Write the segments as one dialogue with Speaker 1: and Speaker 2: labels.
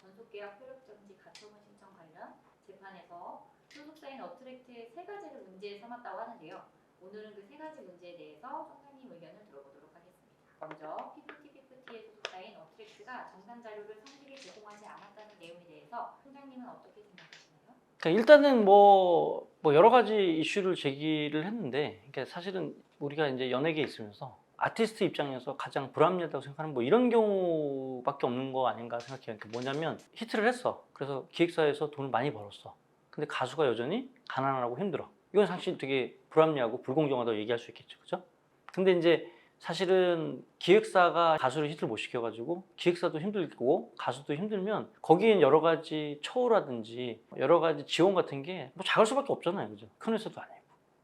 Speaker 1: 전속계약 효력정지 가처분 신청 관련 재판에서 소속사인 어트랙트의 세 가지를 문제 삼았다고 하는데요. 오늘은 그 세 가지 문제에 대해서 총장님 의견을 들어보도록 하겠습니다. 먼저 PPT의 소속사인 어트랙트가 정산 자료를 상세히 제공하지 않았다는 내용에 대해서 총장님은 어떻게 생각하시나요?
Speaker 2: 그러니까 일단은 뭐 여러 가지 이슈를 제기를 했는데, 그러니까 사실은 우리가 이제 연예계에 있으면서 아티스트 입장에서 가장 불합리하다고 생각하는 뭐 이런 경우밖에 없는 거 아닌가 생각해요. 그러니까 뭐냐면 히트를 했어. 그래서 기획사에서 돈을 많이 벌었어. 근데 가수가 여전히 가난하고 힘들어. 이건 사실 되게 불합리하고 불공정하다고 얘기할 수 있겠죠, 그죠? 근데 이제 사실은 기획사가 가수를 히트를 못 시켜가지고 기획사도 힘들고 가수도 힘들면 거기엔 여러 가지 처우라든지 여러 가지 지원 같은 게 뭐 작을 수밖에 없잖아요, 그죠? 큰 회사도 아니고.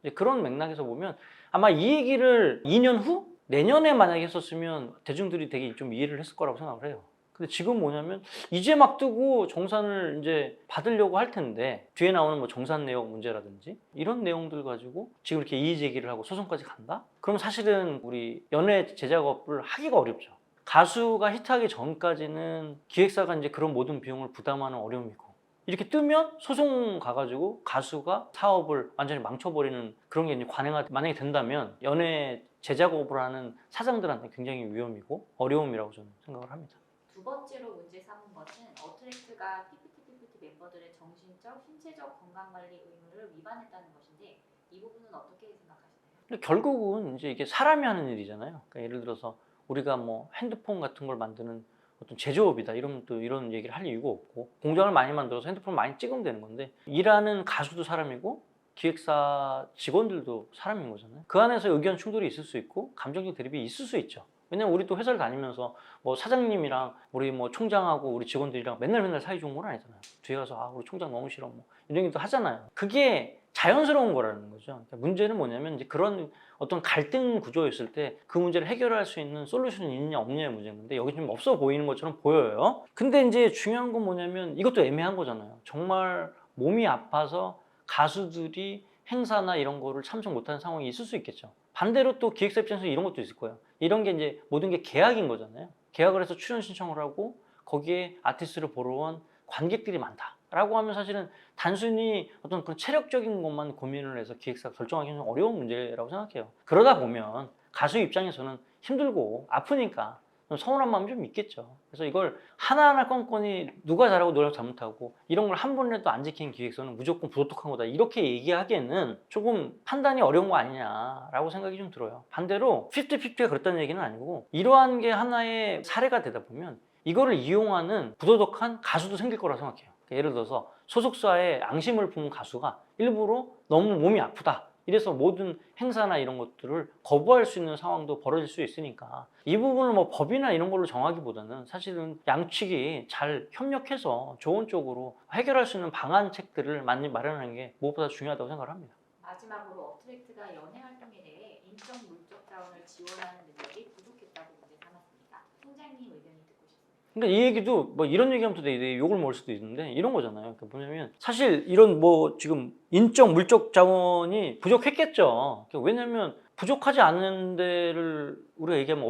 Speaker 2: 이제 그런 맥락에서 보면 아마 이 얘기를 2년 후? 내년에 만약에 했었으면 대중들이 되게 좀 이해를 했을 거라고 생각을 해요. 근데 지금 뭐냐면 이제 막 뜨고 정산을 이제 받으려고 할 텐데 뒤에 나오는 뭐 정산 내역 문제라든지 이런 내용들 가지고 지금 이렇게 이의 제기를 하고 소송까지 간다? 그럼 사실은 우리 연예 제작업을 하기가 어렵죠. 가수가 히트하기 전까지는 기획사가 이제 그런 모든 비용을 부담하는 어려움이고, 이렇게 뜨면 소송 가가지고 가수가 사업을 완전히 망쳐버리는 그런 게 이제 만약에 된다면 연예 제작업을 하는 사장들한테 굉장히 위험이고 어려움이라고 저는 생각을 합니다.
Speaker 1: 두 번째로 문제 삼은 것은 어트랙트가 PPT 멤버들의 정신적, 신체적 건강관리 의무를 위반했다는 것인데 이 부분은 어떻게 생각하시나요?
Speaker 2: 근데 결국은 이제 이게 사람이 하는 일이잖아요. 그러니까 예를 들어서 우리가 뭐 핸드폰 같은 걸 만드는 어떤 제조업이다 이러면 또 이런 얘기를 할 이유가 없고, 공장을 많이 만들어서 핸드폰을 많이 찍으면 되는 건데 일하는 가수도 사람이고 기획사 직원들도 사람인 거잖아요. 그 안에서 의견 충돌이 있을 수 있고 감정적 대립이 있을 수 있죠. 왜냐면 우리 또 회사를 다니면서 뭐 사장님이랑 우리 뭐 총장하고 우리 직원들이랑 맨날 사이 좋은 건 아니잖아요. 뒤에 가서 아 우리 총장 너무 싫어 뭐 이런 얘기도 하잖아요. 그게 자연스러운 거라는 거죠. 그러니까 문제는 뭐냐면 이제 그런 어떤 갈등 구조였을 때 그 문제를 해결할 수 있는 솔루션이 있느냐 없느냐의 문제인데 여기 좀 없어 보이는 것처럼 보여요. 근데 이제 중요한 건 뭐냐면 이것도 애매한 거잖아요. 정말 몸이 아파서 가수들이 행사나 이런 거를 참석 못하는 상황이 있을 수 있겠죠. 반대로 또 기획사 입장에서 이런 것도 있을 거예요. 이런 게 이제 모든 게 계약인 거잖아요. 계약을 해서 출연 신청을 하고 거기에 아티스트를 보러 온 관객들이 많다라고 하면 사실은 단순히 어떤 그 체력적인 것만 고민을 해서 기획사가 결정하기는 어려운 문제라고 생각해요. 그러다 보면 가수 입장에서는 힘들고 아프니까 좀 서운한 마음이 좀 있겠죠. 그래서 이걸 하나하나 건건이 누가 잘하고 누가 잘못하고 이런 걸 한 번이라도 안 지킨 기획서는 무조건 부도덕한 거다 이렇게 얘기하기에는 조금 판단이 어려운 거 아니냐라고 생각이 좀 들어요. 반대로 50-50가 그렇다는 얘기는 아니고 이러한 게 하나의 사례가 되다 보면 이거를 이용하는 부도덕한 가수도 생길 거라고 생각해요. 그러니까 예를 들어서 소속사에 앙심을 품은 가수가 일부러 너무 몸이 아프다 이래서 모든 행사나 이런 것들을 거부할 수 있는 상황도 벌어질 수 있으니까 이 부분을 뭐 법이나 이런 걸로 정하기보다는 사실은 양측이 잘 협력해서 좋은 쪽으로 해결할 수 있는 방안책들을 많이 마련하는 게 무엇보다 중요하다고 생각을 합니다.
Speaker 1: 마지막으로 어트랙트가 연예 활동에 대해 인적, 물적 자원을 지원하는 능력이 부족했다고 문제 삼았습니다. 총장님 의견이 듣고 싶습니다.
Speaker 2: 그러니까 이 얘기도 뭐 이런 얘기하면 또 되게 욕을 먹을 수도 있는데 이런 거잖아요. 그러니까 뭐냐면 사실 이런 뭐 지금 인적 물적 자원이 부족했겠죠. 그러니까 왜냐면 부족하지 않은 데를 우리가 얘기하면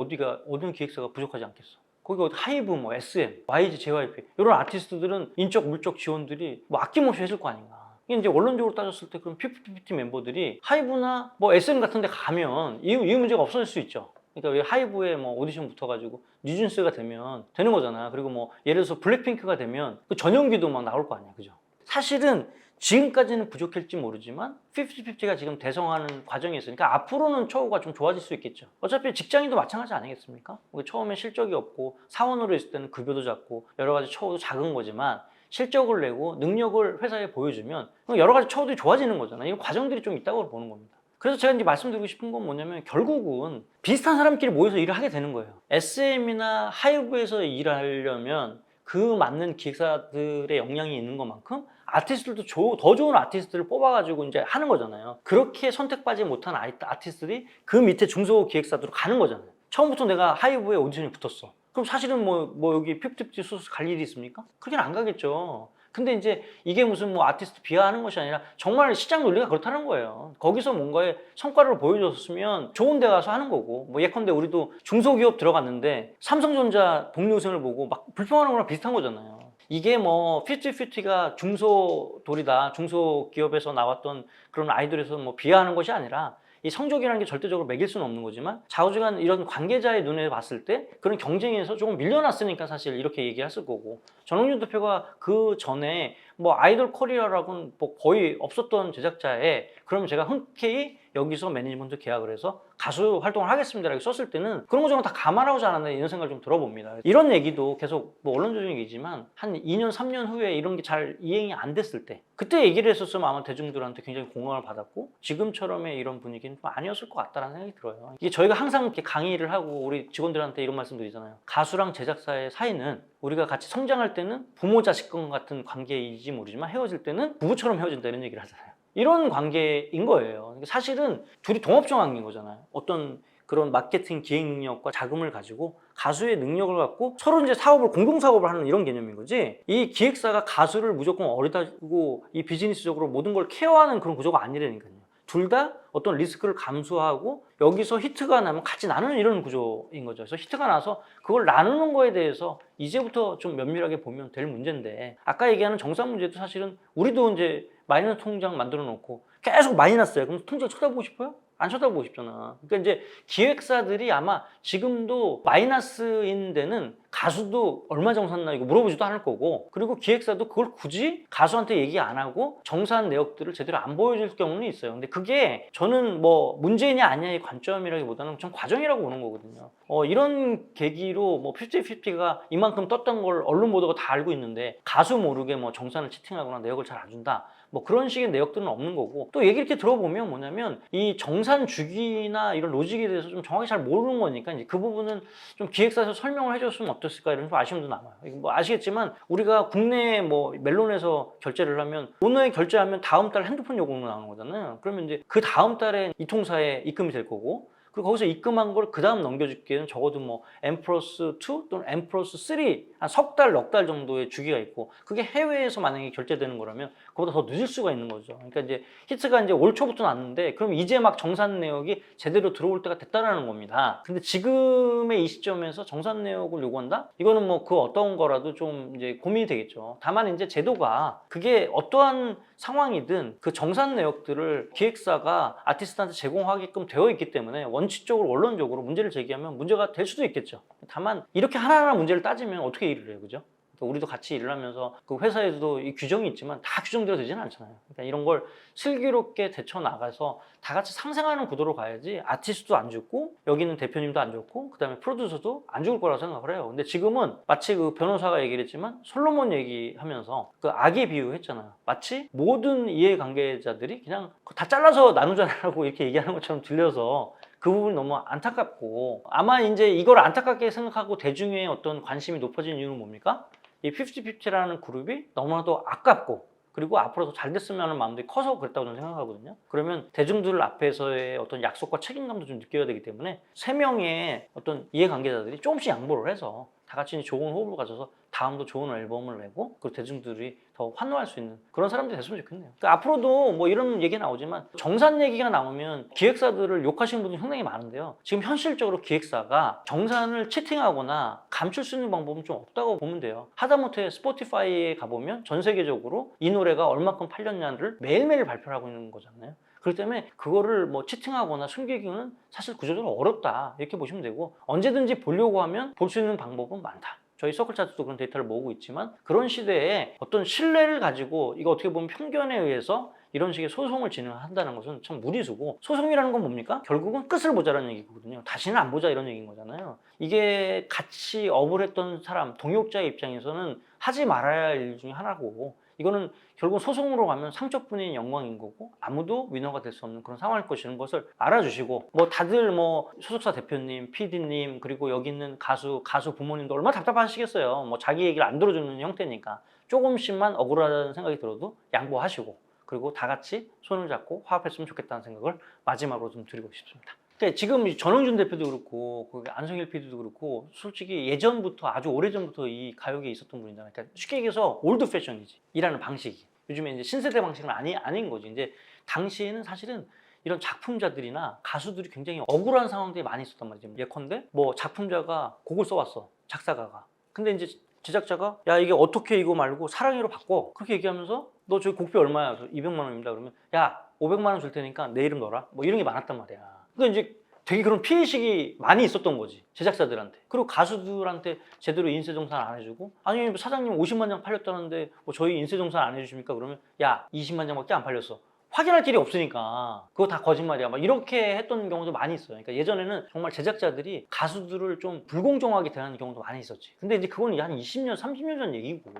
Speaker 2: 어느 기획사가 부족하지 않겠어. 거기 어디 하이브, 뭐 SM, YG, JYP 이런 아티스트들은 인적 물적 지원들이 뭐 아낌없이 해줄 거 아닌가. 이게 이제 원론적으로 따졌을 때 그럼 PPT 멤버들이 하이브나 뭐 SM 같은 데 가면 이 문제가 없어질 수 있죠. 그러니까 왜 하이브에 뭐 오디션 붙어가지고 뉴진스가 되면 되는 거잖아. 그리고 뭐 예를 들어서 블랙핑크가 되면 그 전용기도 막 나올 거 아니야, 그죠? 사실은 지금까지는 부족할지 모르지만 50-50가 지금 대성하는 과정이 있으니까 앞으로는 처우가 좀 좋아질 수 있겠죠. 어차피 직장인도 마찬가지 아니겠습니까? 처음에 실적이 없고 사원으로 있을 때는 급여도 작고 여러 가지 처우도 작은 거지만 실적을 내고 능력을 회사에 보여주면 여러 가지 처우들이 좋아지는 거잖아요. 이런 과정들이 좀 있다고 보는 겁니다. 그래서 제가 이제 말씀드리고 싶은 건 뭐냐면 결국은 비슷한 사람끼리 모여서 일을 하게 되는 거예요. SM이나 하이브에서 일하려면 그 맞는 기획사들의 역량이 있는 것만큼 아티스트들도 더 좋은 아티스트를 뽑아가지고 이제 하는 거잖아요. 그렇게 선택받지 못한 아티스트들이 그 밑에 중소 기획사들로 가는 거잖아요. 처음부터 내가 하이브에 오디션이 붙었어. 그럼 사실은 뭐 여기 50-50 소스 갈 일이 있습니까? 그렇게는 안 가겠죠. 근데 이제 이게 무슨 뭐 아티스트 비하하는 것이 아니라 정말 시장 논리가 그렇다는 거예요. 거기서 뭔가의 성과를 보여줬으면 좋은 데 가서 하는 거고, 뭐 예컨대 우리도 중소기업 들어갔는데 삼성전자 복리후생을 보고 막 불평하는 거랑 비슷한 거잖아요. 이게 뭐 50-50가 중소돌이다, 중소기업에서 나왔던 그런 아이돌에서 뭐 비하하는 것이 아니라 이 성적이라는 게 절대적으로 매길 수는 없는 거지만 좌우지간 이런 관계자의 눈에 봤을 때 그런 경쟁에서 조금 밀려났으니까 사실 이렇게 얘기했을 거고, 전홍준 대표가 그 전에 뭐 아이돌 커리어라고는 뭐 거의 없었던 제작자에 그러면 제가 흔쾌히 여기서 매니지먼트 계약을 해서 가수 활동을 하겠습니다라고 썼을 때는 그런 거 저는 다 감안하고자 않았나 이런 생각을 좀 들어봅니다. 이런 얘기도 계속 뭐 언론적인 얘기지만 한 2년 3년 후에 이런 게 잘 이행이 안 됐을 때 그때 얘기를 했었으면 아마 대중들한테 굉장히 공감을 받았고 지금처럼의 이런 분위기는 좀 아니었을 것 같다는 생각이 들어요. 이게 저희가 항상 이렇게 강의를 하고 우리 직원들한테 이런 말씀 드리잖아요. 가수랑 제작사의 사이는 우리가 같이 성장할 때는 부모 자식과 같은 관계이지 모르지만 헤어질 때는 부부처럼 헤어진다 이런 얘기를 하잖아요. 이런 관계인 거예요. 사실은 둘이 동업종 관계인 거잖아요. 어떤 그런 마케팅 기획 능력과 자금을 가지고 가수의 능력을 갖고 서로 이제 사업을 공동 사업을 하는 이런 개념인 거지. 이 기획사가 가수를 무조건 어리다고 이 비즈니스적으로 모든 걸 케어하는 그런 구조가 아니라니까요. 둘 다 어떤 리스크를 감수하고 여기서 히트가 나면 같이 나누는 이런 구조인 거죠. 그래서 히트가 나서 그걸 나누는 거에 대해서 이제부터 좀 면밀하게 보면 될 문제인데, 아까 얘기하는 정산 문제도 사실은 우리도 이제 마이너스 통장 만들어 놓고 계속 마이너스야. 그럼 통장 쳐다보고 싶어요? 안 쳐다보고 싶잖아. 그러니까 이제 기획사들이 아마 지금도 마이너스인 데는 가수도 얼마 정산나 이거 물어보지도 않을 거고, 그리고 기획사도 그걸 굳이 가수한테 얘기 안 하고 정산 내역들을 제대로 안 보여줄 경우는 있어요. 근데 그게 저는 뭐 문제냐 아니냐의 관점이라기보다는 좀 과정이라고 보는 거거든요. 이런 계기로 뭐 50-50가 이만큼 떴던 걸 언론 보도가 다 알고 있는데 가수 모르게 뭐 정산을 치팅하거나 내역을 잘 안 준다, 뭐 그런 식의 내역들은 없는 거고, 또 얘기 이렇게 들어보면 뭐냐면 이 정산 주기나 이런 로직에 대해서 좀 정확히 잘 모르는 거니까 이제 그 부분은 좀 기획사에서 설명을 해줬으면 어땠을까 이런 좀 아쉬움도 남아요. 이거 뭐 아시겠지만 우리가 국내 뭐 멜론에서 결제를 하면 오늘 결제하면 다음 달 핸드폰 요금으로 나오는 거잖아요. 그러면 이제 그 다음 달에 이 통사에 입금이 될 거고, 그리고 거기서 입금한 걸 그 다음 넘겨줄게는 적어도 뭐 N+2 또는 N+3 한 석 달, 넉 달 정도의 주기가 있고, 그게 해외에서 만약에 결제되는 거라면 그보다 더 늦을 수가 있는 거죠. 그러니까 이제 히트가 이제 올 초부터 났는데 그럼 이제 막 정산 내역이 제대로 들어올 때가 됐다라는 겁니다. 근데 지금의 이 시점에서 정산 내역을 요구한다? 이거는 뭐 그 어떤 거라도 좀 이제 고민이 되겠죠. 다만 이제 제도가 그게 어떠한 상황이든 그 정산 내역들을 기획사가 아티스트한테 제공하게끔 되어 있기 때문에 원칙적으로 원론적으로 문제를 제기하면 문제가 될 수도 있겠죠. 다만 이렇게 하나하나 문제를 따지면 어떻게 일을 해요, 그죠? 우리도 같이 일을 하면서 그 회사에도 이 규정이 있지만 다 규정대로 되지는 않잖아요. 그러니까 이런 걸 슬기롭게 대처 나가서 다 같이 상생하는 구도로 가야지 아티스트도 안 죽고 여기는 대표님도 안 죽고 그다음에 프로듀서도 안 죽을 거라고 생각을 해요. 근데 지금은 마치 그 변호사가 얘기를 했지만 솔로몬 얘기하면서 그 악의 비유했잖아요. 마치 모든 이해관계자들이 그냥 다 잘라서 나누자라고 이렇게 얘기하는 것처럼 들려서 그 부분이 너무 안타깝고, 아마 이제 이걸 안타깝게 생각하고 대중의 어떤 관심이 높아진 이유는 뭡니까? 이 50-50라는 그룹이 너무나도 아깝고 그리고 앞으로 더 잘 됐으면 하는 마음들이 커서 그랬다고 저는 생각하거든요. 그러면 대중들 앞에서의 어떤 약속과 책임감도 좀 느껴야 되기 때문에 3명의 어떤 이해관계자들이 조금씩 양보를 해서 다 같이 좋은 호흡을 가져서 다음도 좋은 앨범을 내고 그리고 대중들이 더 환호할 수 있는 그런 사람들이 됐으면 좋겠네요. 그러니까 앞으로도 뭐 이런 얘기 나오지만 정산 얘기가 나오면 기획사들을 욕하시는 분들이 상당히 많은데요. 지금 현실적으로 기획사가 정산을 치팅하거나 감출 수 있는 방법은 좀 없다고 보면 돼요. 하다못해 스포티파이에 가보면 전 세계적으로 이 노래가 얼마큼 팔렸냐를 매일매일 발표를 하고 있는 거잖아요. 그렇기 때문에 그거를 뭐 치팅하거나 숨기기는 사실 구조적으로 어렵다 이렇게 보시면 되고, 언제든지 보려고 하면 볼 수 있는 방법은 많다. 저희 서클차트도 그런 데이터를 모으고 있지만 그런 시대에 어떤 신뢰를 가지고 이거 어떻게 보면 편견에 의해서 이런 식의 소송을 진행한다는 것은 참 무리수고, 소송이라는 건 뭡니까? 결국은 끝을 보자라는 얘기거든요. 다시는 안 보자 이런 얘기인 거잖아요. 이게 같이 업을 했던 사람, 동역자의 입장에서는 하지 말아야 할 일 중에 하나고, 이거는 결국 소송으로 가면 상처뿐인 영광인 거고 아무도 위너가 될 수 없는 그런 상황일 것이라는 것을 알아주시고, 뭐 다들 뭐 소속사 대표님, PD님 그리고 여기 있는 가수 부모님도 얼마나 답답하시겠어요. 뭐 자기 얘기를 안 들어주는 형태니까 조금씩만 억울하다는 생각이 들어도 양보하시고 그리고 다 같이 손을 잡고 화합했으면 좋겠다는 생각을 마지막으로 좀 드리고 싶습니다. 그러니까 지금 전홍준 대표도 그렇고 안성일 PD도 그렇고 솔직히 예전부터 아주 오래전부터 이 가요계에 있었던 분이잖아요. 그러니까 쉽게 얘기해서 올드 패션이지, 일하는 방식이. 요즘에 이제 신세대 방식은 아닌 거지. 이제 당시에는 사실은 이런 작품자들이나 가수들이 굉장히 억울한 상황들이 많이 있었단 말이죠. 예컨대 뭐 작품자가 곡을 써왔어, 작사가가. 근데 이제 제작자가 야 이게 어떻게 이거 말고 사랑해로 바꿔 그렇게 얘기하면서 너 저기 곡비 얼마야? 그래서 200만 원입니다. 그러면 야 500만 원 줄 테니까 내 이름 넣어라. 뭐 이런 게 많았단 말이야. 그러니까 이제 되게 그런 피해의식이 많이 있었던 거지 제작자들한테. 그리고 가수들한테 제대로 인쇄정산 안 해주고 아니 뭐 사장님 50만 장 팔렸다는데 뭐 저희 인쇄정산 안 해주십니까? 그러면 야 20만 장밖에 안 팔렸어. 확인할 길이 없으니까 그거 다 거짓말이야 막 이렇게 했던 경우도 많이 있어요. 그러니까 예전에는 정말 제작자들이 가수들을 좀 불공정하게 대하는 경우도 많이 있었지. 근데 이제 그건 한 20년 30년 전 얘기고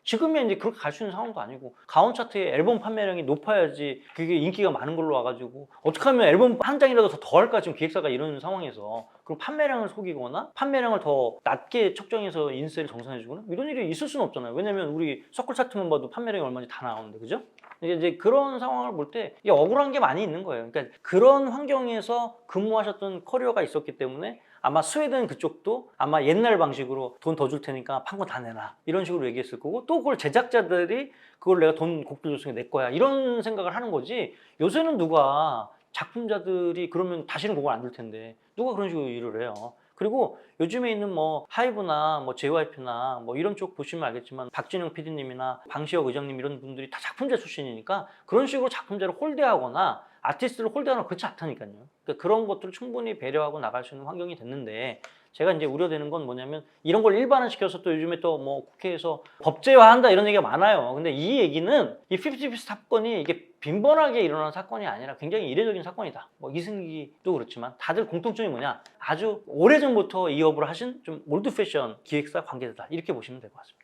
Speaker 2: 지금은 이제 그렇게 갈 수 있는 상황도 아니고 가온 차트의 앨범 판매량이 높아야지 그게 인기가 많은 걸로 와가지고 어떻게 하면 앨범 한 장이라도 더 할까 지금 기획사가 이러는 상황에서 그럼 판매량을 속이거나 판매량을 더 낮게 측정해서 인세를 정산해주거나 이런 일이 있을 수는 없잖아요. 왜냐면 우리 서클 차트만 봐도 판매량이 얼마인지 다 나오는데 그죠? 이제 그런 상황을 볼 때 억울한 게 많이 있는 거예요. 그러니까 그런 환경에서 근무하셨던 커리어가 있었기 때문에 아마 스웨덴 그쪽도 아마 옛날 방식으로 돈 더 줄 테니까 판 거 다 내놔 이런 식으로 얘기했을 거고 또 그걸 제작자들이 그걸 내가 돈 곡비 줬으니까 내 거야 이런 생각을 하는 거지. 요새는 누가 작품자들이 그러면 다시는 곡을 안 줄 텐데 누가 그런 식으로 일을 해요. 그리고 요즘에 있는 뭐 하이브나 뭐 JYP나 뭐 이런 쪽 보시면 알겠지만 박진영 PD님이나 방시혁 의장님 이런 분들이 다 작품자 출신이니까 그런 식으로 작품자를 홀대하거나 아티스트를 홀대하거나 그렇지 않다니까요. 그러니까 그런 것들을 충분히 배려하고 나갈 수 있는 환경이 됐는데 제가 이제 우려되는 건 뭐냐면 이런 걸 일반화시켜서 또 요즘에 또 뭐 국회에서 법제화한다 이런 얘기가 많아요. 근데 이 얘기는 이 50-50 사건이 이게 빈번하게 일어나는 사건이 아니라 굉장히 이례적인 사건이다. 뭐 이승기도 그렇지만 다들 공통점이 뭐냐? 아주 오래전부터 이 업을 하신 좀 올드 패션 기획사 관계자다. 이렇게 보시면 될 것 같습니다.